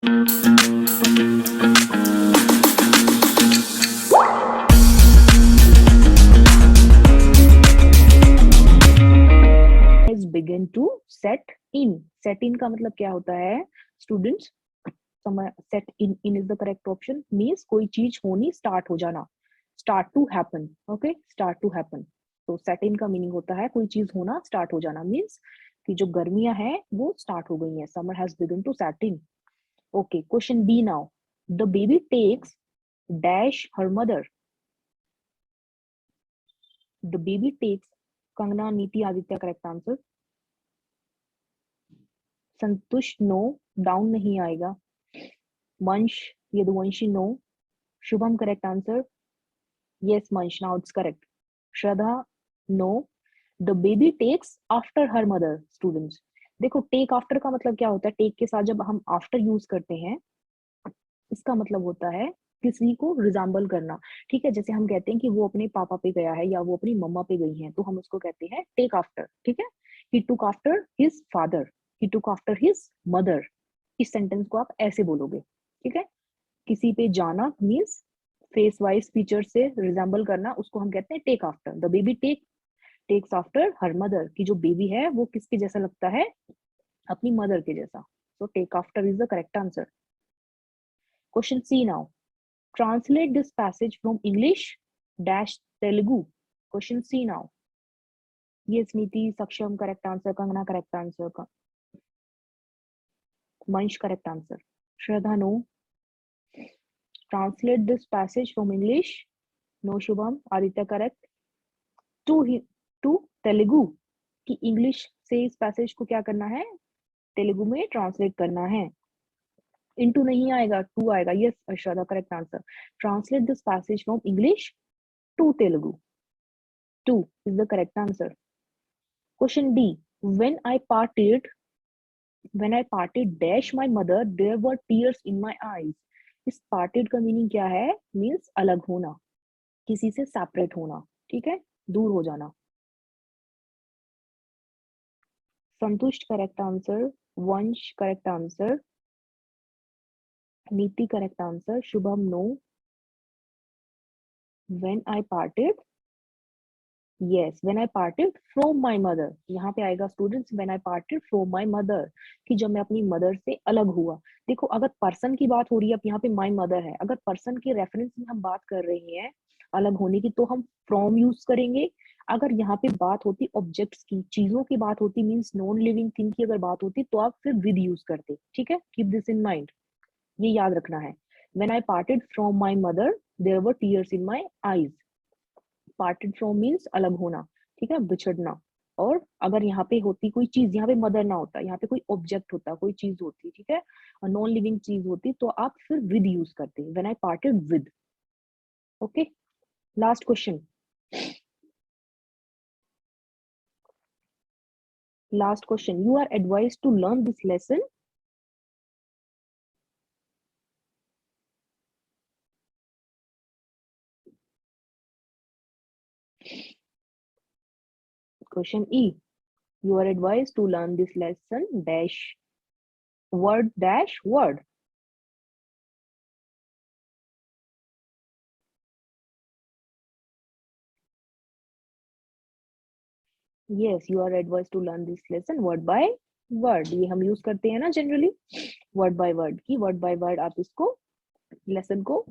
begin to set in का मतलब क्या होता है students? Set in is the correct option, means कोई चीज होनी, स्टार्ट हो जाना, start to happen. Okay, start to happen. तो सेट इन का मीनिंग होता है कोई चीज होना, स्टार्ट हो जाना, मीन्स कि जो गर्मियां हैं वो स्टार्ट हो गई हैं, summer has begun to set in. Okay, question B now, the baby takes dash her mother. The baby takes, Kangana, Niti, Aditya, correct answer. Santusht no, down नहीं आएगा। Vansh, Yaduvanshi no. Shubham, correct answer. Yes Mansh, now it's correct. Shraddha, no. The baby takes after her mother. Students देखो, take after का मतलब क्या होता है? Take के साथ जब हम आफ्टर यूज करते हैं, इसका मतलब होता है किसी को रिजेंबल करना। ठीक है, जैसे हम कहते हैं कि वो अपने पापा पे गया है या वो अपनी मम्मा पे गई है, तो हम उसको कहते हैं टेक आफ्टर। ठीक है, he took after his father, he took after his mother. इस सेंटेंस को आप ऐसे बोलोगे। ठीक है, किसी पे जाना मीन्स फेस वाइज फीचर से रिजेंबल करना, उसको हम कहते हैं take after. The baby takes after her mother, की जो बेबी है वो किसके जैसा लगता है? अपनी मदर के जैसा। So take after is the correct answer. Question C now, translate this passage from English dash Telugu. Question C now. ये Sniti, Saksham, correct answer. Kangana, correct answer. Mansh, correct answer. Shraddha, no. Translate this passage from English, no. Shubham, Aditya, correct. To to Telugu, कि English से इस passage को क्या करना है? तेलुगु में translate करना है। इनटू नहीं आएगा, टू आएगा। Yes Shraddha, correct answer. Translate this passage from English to Telugu. Two is the correct answer. Question D, when I parted dash my mother there were tears in my eyes. इस parted का meaning क्या है? Means अलग होना, किसी से separate होना। ठीक है, दूर हो जाना। Santusht, correct answer. Vansh, correct answer. Niti, correct answer. Shubham, no. When I parted, yes, when I parted from my mother. यहाँ पे आएगा students, when I parted from my mother, कि जब मैं अपनी मदर से अलग हुआ। देखो, अगर पर्सन की बात हो रही है, अब यहाँ पे माय मदर है, अगर पर्सन के रेफरेंस में हम बात कर रहे हैं अलग होने की, तो हम फ्रॉम यूज करेंगे। अगर यहाँ पे बात होती ऑब्जेक्ट्स की, चीजों की बात होती, मीन्स नॉन लिविंग थिंग की अगर बात होती, तो आप फिर विद यूज करते। ठीक है, कीप दिस इन माइंड, ये याद रखना है। When I parted from my mother there were tears in my eyes. Parted from means अलग होना। ठीक है, बिछड़ना। और अगर यहाँ पे होती कोई चीज, यहाँ पे मदर ना होता, यहाँ पे कोई ऑब्जेक्ट होता, कोई चीज होती, ठीक है, नॉन लिविंग चीज होती, तो आप फिर विद यूज करते, when I parted with. Okay, last question. Last question, you are advise to learn this lesson. Question E, you are advised to learn this lesson dash word. Yes, you are advised to learn this lesson word by word. ये हम use करते हैं ना generally, word by word, की word by word आप इसको lesson को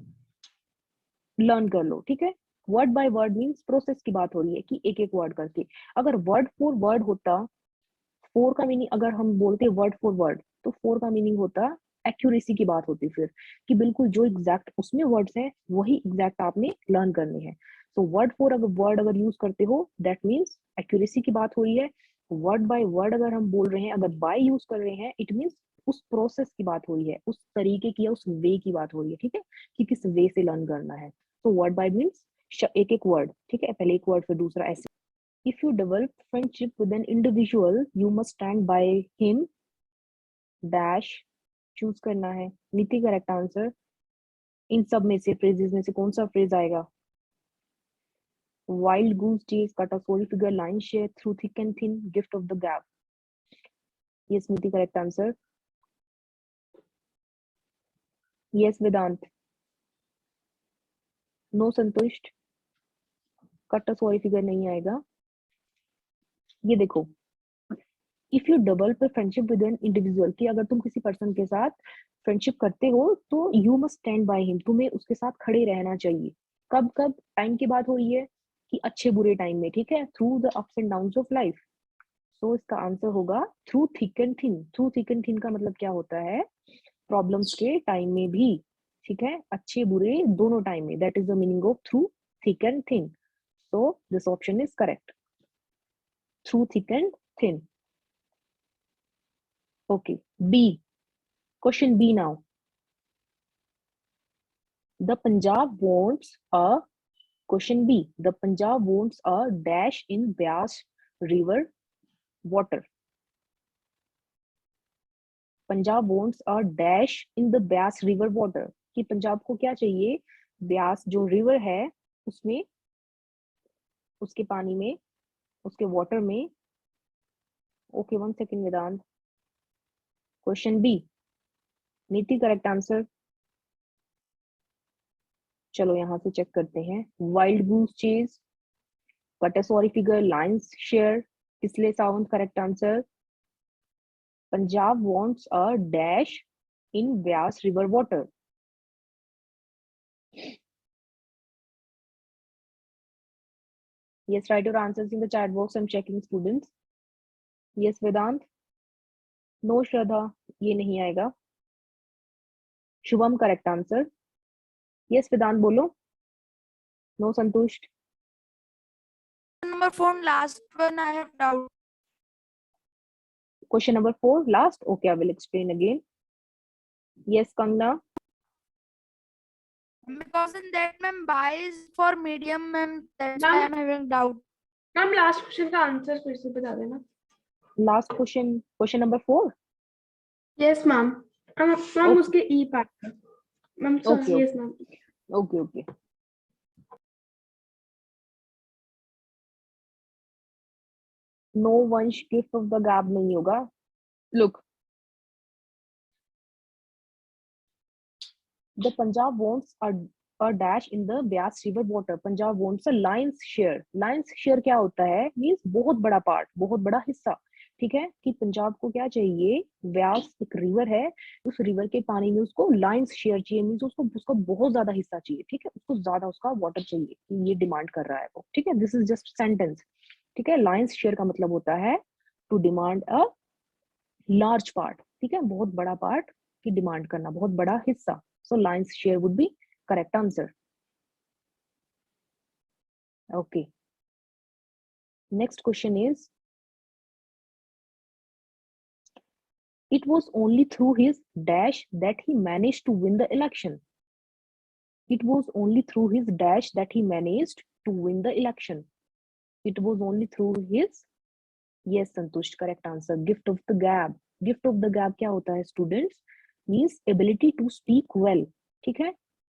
learn कर लो। ठीक है, word by word means process की बात हो रही है कि एक एक वर्ड करके। अगर वर्ड फॉर वर्ड होता, फोर का मीनिंग अगर हम बोलते वर्ड फॉर वर्ड, तो फोर का मीनिंग होता एक्यूरेसी की बात होती फिर, कि बिल्कुल जो एग्जैक्ट उसमें वर्ड्स हैं वही एग्जैक्ट आपने लर्न करने हैं। तो वर्ड फॉर अगर वर्ड अगर यूज करते हो, दैट मीन्स एक्यूरेसी की बात हो रही है। वर्ड बाय वर्ड अगर हम बोल रहे हैं, अगर बाय यूज कर रहे हैं, इट मीन्स उस प्रोसेस की बात हो रही है, उस तरीके की या उस वे की बात हो रही है। ठीक है, कि किस वे से लर्न करना है। तो वर्ड बाय मीन्स एक एक वर्ड। ठीक है, पहले एक वर्ड फिर दूसरा, ऐसे। If you develop friendship with an individual, you must stand by him dash, choose करना है। नीति, करेक्ट आंसर। इन सब में से, फ्रेजेस में से कौन सा फ्रेज आएगा? Wild goose chase, cut a sole figure, line share through thick and thin, gift of the gab. ये Smriti, correct answer. Yes, Vedant. No, Santusht. Cut sorry figure नहीं आएगा. ये देखो, इफ यू डबल पर फ्रेंडशिप विद एन इंडिविजुअल, कि अगर तुम किसी पर्सन के साथ फ्रेंडशिप करते हो तो you must stand by him, तुम्हें उसके साथ खड़े रहना चाहिए. कब कब टाइम की बात हो रही है कि अच्छे बुरे टाइम में, ठीक है, through the ups and downs of life. So इसका आंसर होगा through thick and thin. Through thick and thin का मतलब क्या होता है? प्रॉब्लम्स के टाइम में भी, ठीक है, अच्छे बुरे दोनों टाइम में. That is the meaning of through thick and thin. So this option is correct. Through thick and thin. Okay. B. Question B now. The Punjab wants a, question B. The Punjab wants a dash in Beas river water. Punjab wants a dash in the Beas river water. कि पंजाब को क्या चाहिए? ब्यास जो river है उसमें, उसके पानी में, उसके वाटर में. Okay, 1 second Vedant. Question B. Niti correct answer. चलो यहां से चेक करते हैं. Wild goose chase, cut a sorry figure, lines share, Kislay sound correct answer. Punjab wants a dash in Beas river water. Yes, write your answers in the chat box. I'm checking students. Yes, Vedant. No, Shraddha. ये नहीं आएगा. Shubham correct answer. Yes, Vedant बोलो. No, संतुष्ट. Number 4, last one I have doubt. Question number 4, last. Okay, I will explain again. Yes, Kangna. Because in that ma'am by is for medium ma'am, that's why I'm having doubt. Ma'am last question का answer फिर से बता देना. Last question. Question number 4. Yes ma'am. Ma'am Okay. उसके E part. Ma'am Okay. Yes ma'am. Okay. Okay. No one gift of the gap नहीं होगा. Look. The Punjab wants a dash in the Beas river water. Punjab wants a lion's share. Lion's share क्या होता है? Means बहुत बड़ा part, बहुत बड़ा हिस्सा. ठीक है, कि पंजाब को क्या चाहिए? व्यास एक रिवर है, उस रिवर के पानी में उसको लाइन्स शेयर चाहिए. मीन्स उसको उसका बहुत ज्यादा हिस्सा चाहिए. ठीक है, उसको ज्यादा उसका वाटर चाहिए, ये डिमांड कर रहा है वो. ठीक है, दिस इज जस्ट सेंटेंस. ठीक है, लाइन्स शेयर का मतलब होता है to demand a large part. ठीक है, बहुत बड़ा पार्ट की डिमांड करना, बहुत बड़ा हिस्सा. So lion's share would be correct answer. Okay. Next question is, it was only through his dash that he managed to win the election. It was only through his dash that he managed to win the election. It was only through his, yes Santush, correct answer. Gift of the gab. Gift of the gab क्या होता है students? Means ability to speak well. ठीक है,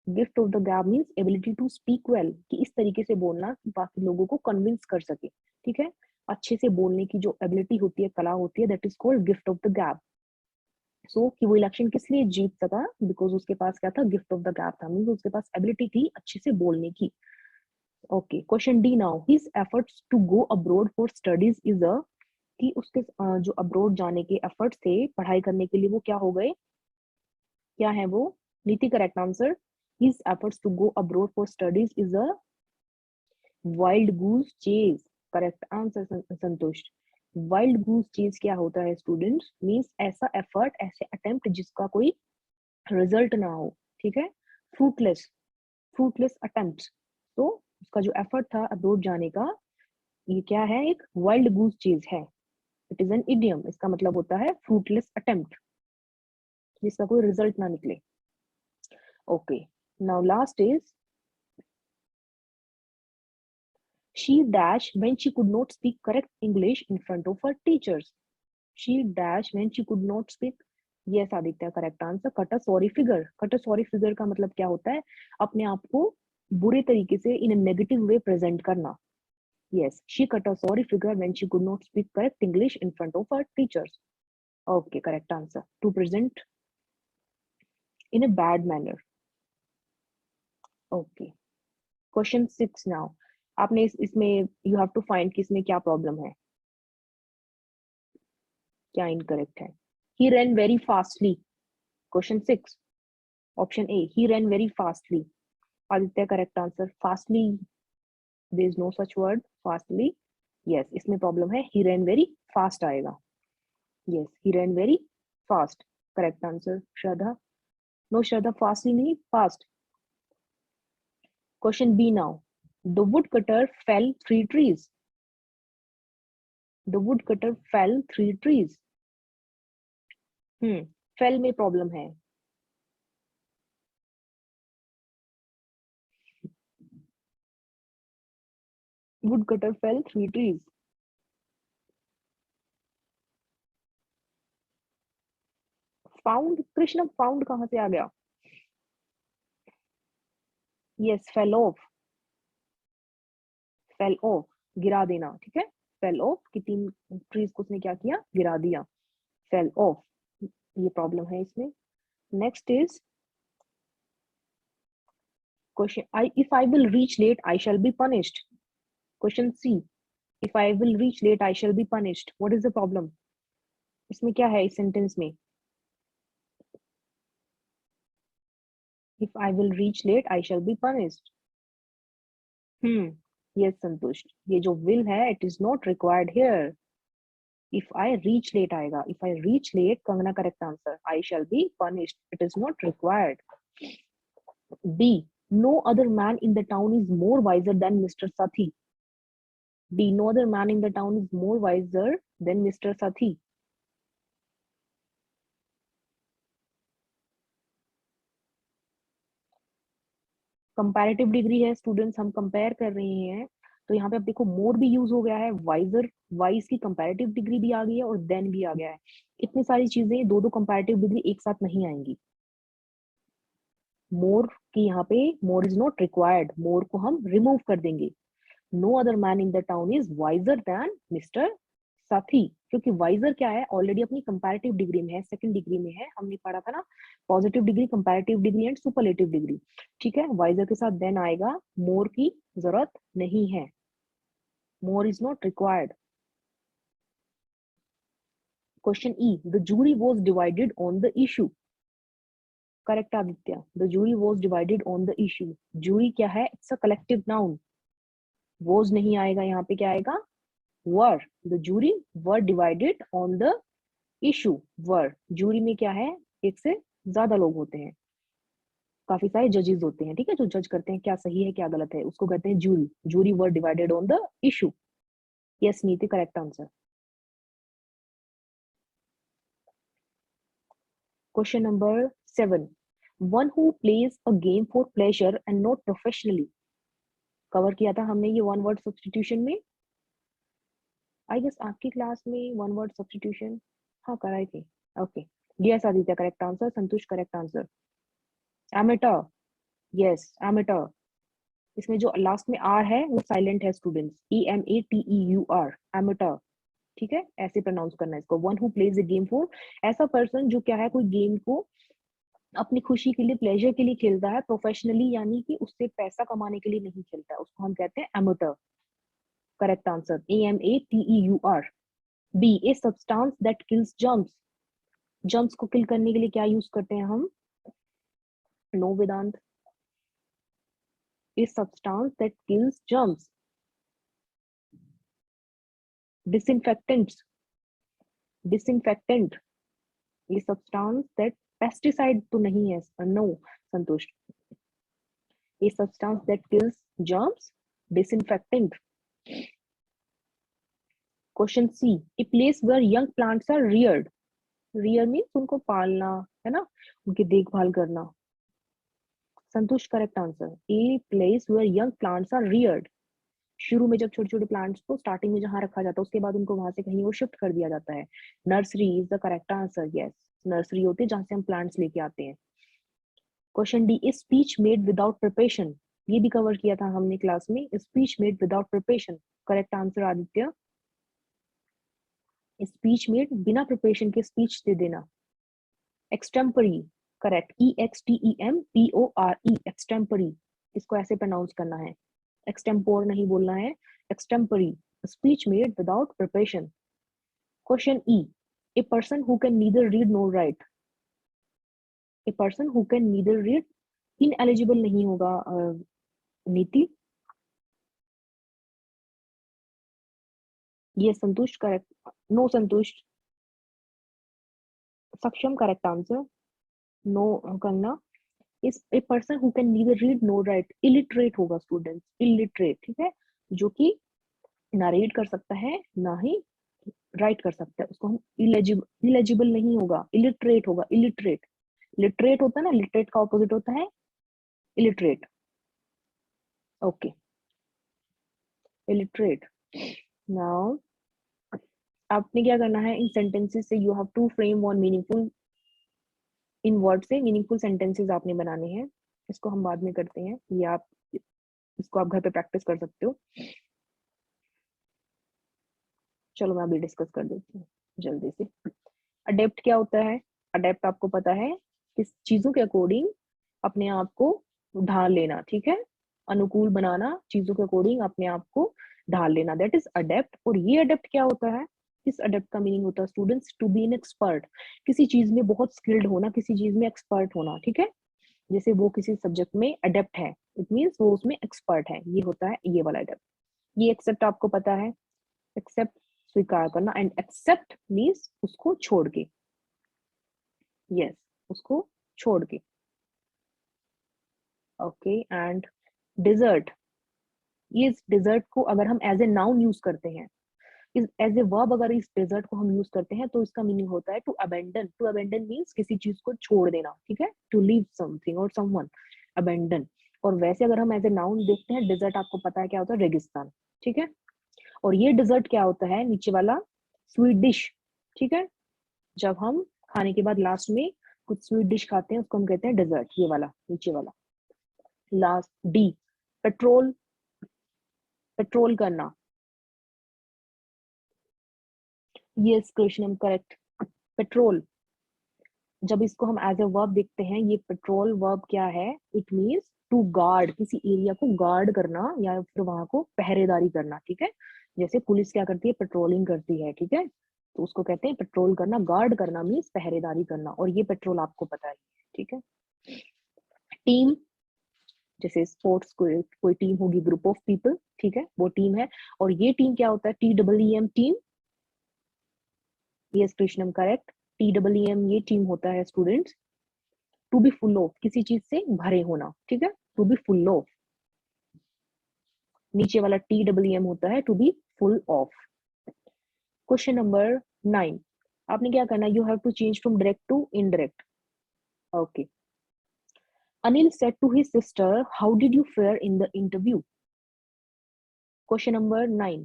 gift of the gab means ability to speak well, कि इस तरीके से बोलना कि बाकी लोगों को कन्विंस कर सके. ठीक है, अच्छे से बोलने की जो एबिलिटी होती है, कला होती है, that is called gift of the गैब. सो कि वो इलेक्शन किस लिए जीत सका? बिकॉज उसके पास क्या था? गिफ्ट ऑफ द गैब था. मीन्स उसके पास एबिलिटी थी अच्छे से बोलने की. Okay, question D now. His efforts to go abroad for studies is a, कि उसके जो अब्रॉड जाने के एफर्ट्स थे पढ़ाई करने के लिए, वो क्या हो गए? क्या है वो? नीति correct answer. His efforts to go abroad for studies is a wild goose chase. Correct answer, Santosh. Wild goose chase क्या होता है स्टूडेंट्स? मीन्स ऐसा एफर्ट, ऐसे अटेम्प्ट जिसका कोई रिजल्ट ना हो. ठीक है, फ्रूटलेस, फ्रूटलेस अटेम्प्ट. तो उसका जो एफर्ट था अब्रॉड जाने का, ये क्या है? एक वाइल्ड गूस चेज है. It is an idiom. इसका मतलब होता है फ्रूटलेस अटेम्प्ट, जिसका कोई रिजल्ट ना निकले. Okay, now last is, she dash when she could not speak correct English in front of her teachers. She dash when she could not speak. Yes, Aditya, correct answer. Cut a sorry figure. Cut a sorry figure का मतलब क्या होता है? अपने आप को बुरे तरीके से in a negative way present करना. Yes, she cut a sorry figure when she could not speak correct English in front of her teachers. Okay, correct answer. To present in a bad manner. Okay. Question 6 now. आपने इसमें you have to find कि इसमें क्या problem है, क्या incorrect है. He ran very fastly. Question 6. Option A. He ran very fastly. Aditya, correct answer. Fastly. There is no such word. Fastly. Yes. इसमें problem है. He ran very fast आएगा. Yes. He ran very fast. Correct answer. Shraddha. No, Shraddha. Fastly नहीं. Fast. Question B now. The woodcutter fell 3 trees. The woodcutter fell 3 trees. Fell में problem है. Woodcutter fell 3 trees. Found. Krishna found कहाँ से आ गया? Yes, fell off. Fell off. गिरा देना. ठीक है. Fell off कि 3 trees को उसने क्या किया? गिरा दिया. Fell off. ये problem है इसमें. Next is question. If I will reach late, I shall be punished. Question C. If I will reach late, I shall be punished. What is the problem? इसमें क्या है इस sentence में? If I will reach late, I shall be punished. Yes, Santush. ये जो will है, it is not required here. If I reach late आएगा. If I reach late, Kangana correct answer. I shall be punished. It is not required. B. No other man in the town is more wiser than Mr. Sathi. B. No other man in the town is more wiser than Mr. Sathi. Comparative degree है students, हम compare कर रहे हैं, तो यहाँ पे आप देखो मोर भी यूज हो गया है, वाइजर वाइज की कंपैरेटिव डिग्री भी आ गई है और देन भी आ गया है. इतनी सारी चीजें दो कंपैरेटिव डिग्री एक साथ नहीं आएंगी. मोर की यहाँ पे more is not required, more को हम रिमूव कर देंगे. No other man in the town is wiser than mister Sathi, क्योंकि वाइजर क्या है ऑलरेडी अपनी कंपैरेटिव डिग्री में है, सेकंड डिग्री में है. हमने पढ़ा था ना positive degree, comparative degree and superlative degree. ठीक है. वाइजर के साथ देन आएगा, मोर की जरूरत नहीं है. More is not required. Question E. The jury was divided on the issue. Correct Aditya. The jury was divided on the issue. Jury क्या है? It's a collective noun. Was नहीं आएगा, यहाँ पे क्या आएगा? were. The jury were divided on the issue. were. jury में क्या है? एक से ज्यादा लोग होते हैं, काफी सारे जजेस होते हैं. ठीक है. जो जज करते हैं क्या सही है क्या गलत है, उसको कहते हैं jury. Jury were divided on the issue. Yes, Niti, correct answer. Question number 7. One who plays a game for pleasure and not professionally. Cover किया था हमने ये वन वर्ड सब्स्टिट्यूशन में. आई गेस आपकी क्लास में वन वर्ड सब्स्टिट्यूशन हाँ कराए थे. Okay. Yes Aditya, correct answer. Santosh, correct answer. Amateur. Yes, amateur. इसमें जो लास्ट में आर है वो साइलेंट है स्टूडेंट्स. EMATEUR. एमेटर. ठीक है. ऐसे प्रोनाउंस करना है इसको. One who plays the game for, ऐसा पर्सन जो क्या है कोई गेम को अपनी खुशी के लिए, प्लेजर के लिए खेलता है, प्रोफेशनली यानी कि उससे पैसा कमाने के लिए नहीं खेलता है, उसको हम कहते हैं amateur. Correct answer. AMATEUR. B. A substance that kills germs. Germs को किल करने के लिए क्या यूज करते हैं हम? No Vedant. A substance that kills germs. Disinfectants. Disinfectant. ये substance that pesticide तो नहीं है. No, Santosh. A substance that kills germs. Disinfectant. Question C. A place where young plants are reared. Rear means उनको पालना है ना, उनकी देखभाल करना. Santosh, correct answer. A place where young plants are reared. शुरू में जब छोटे छोटे प्लांट्स को स्टार्टिंग में जहां रखा जाता है उसके बाद उनको वहां से कहीं वो शिफ्ट कर दिया जाता है. Nursery is the correct answer. Yes, nursery होती है जहां से हम प्लांट्स लेके आते हैं. Question D. Is speech made without preparation. ये भी कवर किया था हमने क्लास में. Speech made without preparation. Correct answer Aditya. Speech made बिना प्रिपरेशन के स्पीच दे देना. एक्सटेम्परी. करेक्ट, EXTEMPORE, एक्सटेम्परी, इसको ऐसे प्रोनाउंस करना है, एक्सटेम्पोर नहीं बोलना है, extempore, speech made without preparation. Question E, a person who can neither read nor write, a person who can neither read, ineligible नहीं होगा नीति, ये संतुष्ट करेक्ट, नो संतुष्ट, सक्षम करेक्ट आंसर, नो करना, is a person who can neither read no write, illiterate होगा students, illiterate, ठीक है, जो कि ना रीड कर सकता है ना ही राइट कर सकता है, उसको हम इलेजिबल नहीं होगा, इलिटरेट होगा, इलिटरेट, लिटरेट होता है ना, लिटरेट का ऑपोजिट होता है इलिटरेट, ओके, इलिटरेट। नाउ आपने क्या करना है, इन सेंटेंसेस से you have to frame one meaningful, इन वर्ड से मीनिंगफुल सेंटेंसेस आपने बनाने हैं, इसको हम बाद में करते हैं, ये आप इसको आप घर पे प्रैक्टिस कर सकते हो। चलो मैं अभी डिस्कस कर देती हूँ जल्दी से। अडेप्ट क्या होता है, अडेप्ट आपको पता है, किस चीजों के अकॉर्डिंग अपने आप को ढाल लेना, ठीक है, अनुकूल बनाना, चीजों के अकॉर्डिंग अपने आप को ढाल लेना, दैट इज अडेप्ट। और ये अडेप्ट क्या होता है, इस अडेप्ट का मीनिंग होता है students to be an expert, किसी चीज में बहुत स्किल्ड होना, किसी चीज में एक्सपर्ट होना, ठीक है, जैसे वो किसी सब्जेक्ट में अडेप्ट है, इट मीन्स वो उसमें एक्सपर्ट है, ये होता है ये वाला अडेप्ट। ये एक्सेप्ट आपको पता है, एक्सेप्ट स्वीकार करना, एंड एक्सेप्ट मीन्स उसको छोड़ के, यस उसको छोड़ के, ओके। एंड डिजर्ट, ये डिजर्ट को अगर हम एज ए नाउन यूज करते हैं, एज ए वर्ब अगर इस डिजर्ट को हम यूज करते हैं तो इसका मीनिंग होता है to abandon, to abandon means किसी चीज को छोड़ देना, ठीक है, टू लीव समथिंग और समवन, अबेंडन। और वैसे अगर हम एज ए नाउन देखते हैं, डिजर्ट आपको पता है क्या होता है, रेगिस्तान, ठीक है। और ये डिजर्ट क्या होता है, नीचे वाला स्वीट डिश, ठीक है, जब हम खाने के बाद लास्ट में कुछ स्वीट डिश खाते हैं उसको हम कहते हैं डिजर्ट, ये वाला नीचे वाला। लास्ट डी, पेट्रोल, पेट्रोल करना, यस कृष्णम करेक्ट, पेट्रोल, जब इसको हम एज ए वर्ब देखते हैं, ये पेट्रोल वर्ब क्या है, इट मीन्स टू गार्ड, किसी एरिया को गार्ड करना या फिर वहां को पहरेदारी करना, ठीक है, जैसे पुलिस क्या करती है, पेट्रोलिंग करती है, ठीक है, तो उसको कहते हैं पेट्रोल करना, गार्ड करना मीन्स पहरेदारी करना, और ये पेट्रोल आपको पता है, ठीक है। टीम, जैसे स्पोर्ट्स कोई टीम होगी, ग्रुप ऑफ पीपल, ठीक है, वो टीम है, और ये टीम क्या होता है, TEEM team, yes Krishnam correct, TEEM ये टीम होता है students, to be full of, किसी चीज से भरे होना, ठीक है, टू बी फुल ऑफ, नीचे वाला TEEM होता है to be full of. Question number 9, आपने क्या करना है, you have to change from direct to indirect, okay. Anil said to his sister, how did you fare in the interview? Question number 9,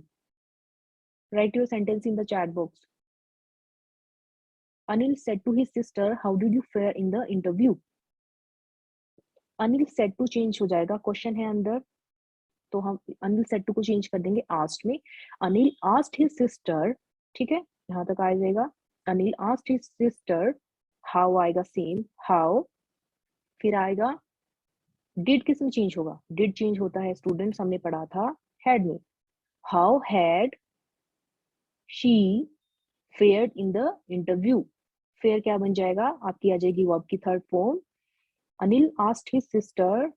write your sentence in the chat box. Anil said to his sister, how did you fare in the interview? Anil said to change हो जाएगा, question है अंदर, तो हम Anil said to को change कर देंगे asked में। Anil asked his sister, ठीक है, यहाँ तक आ जाएगा, Anil asked his sister, how आएगा सेम, how, फिर आएगा डिड, किस में चेंज होगा, डिड चेंज होता है स्टूडेंट्स, हमने पढ़ा था हैड में, how had she fared in the interview, fare क्या बन जाएगा, आपकी आ जाएगी वर्ब की third form. Anil asked his sister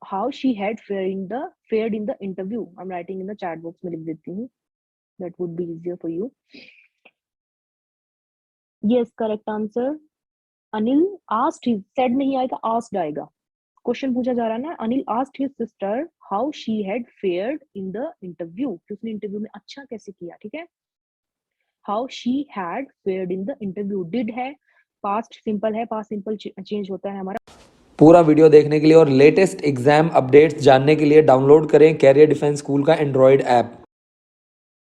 how she had fared in the interview, I am writing in the chat box में लिख देती हूँ, that would be easier for you. Yes correct answer, Anil asked his, said नहीं आएगा, asked आएगा, question पूछा जा रहा है ना, Anil asked his sister how she had fared in the interview, कि उसने इंटरव्यू में अच्छा कैसे किया, ठीक है, how she had fared in the interview, did है, पास्ट सिंपल है, पास्ट सिंपल चेंज होता है हमारा। पूरा वीडियो देखने के लिए और लेटेस्ट एग्जाम अपडेट्स जानने के लिए डाउनलोड करें कैरियर डिफेंस स्कूल का एंड्रॉयड ऐप।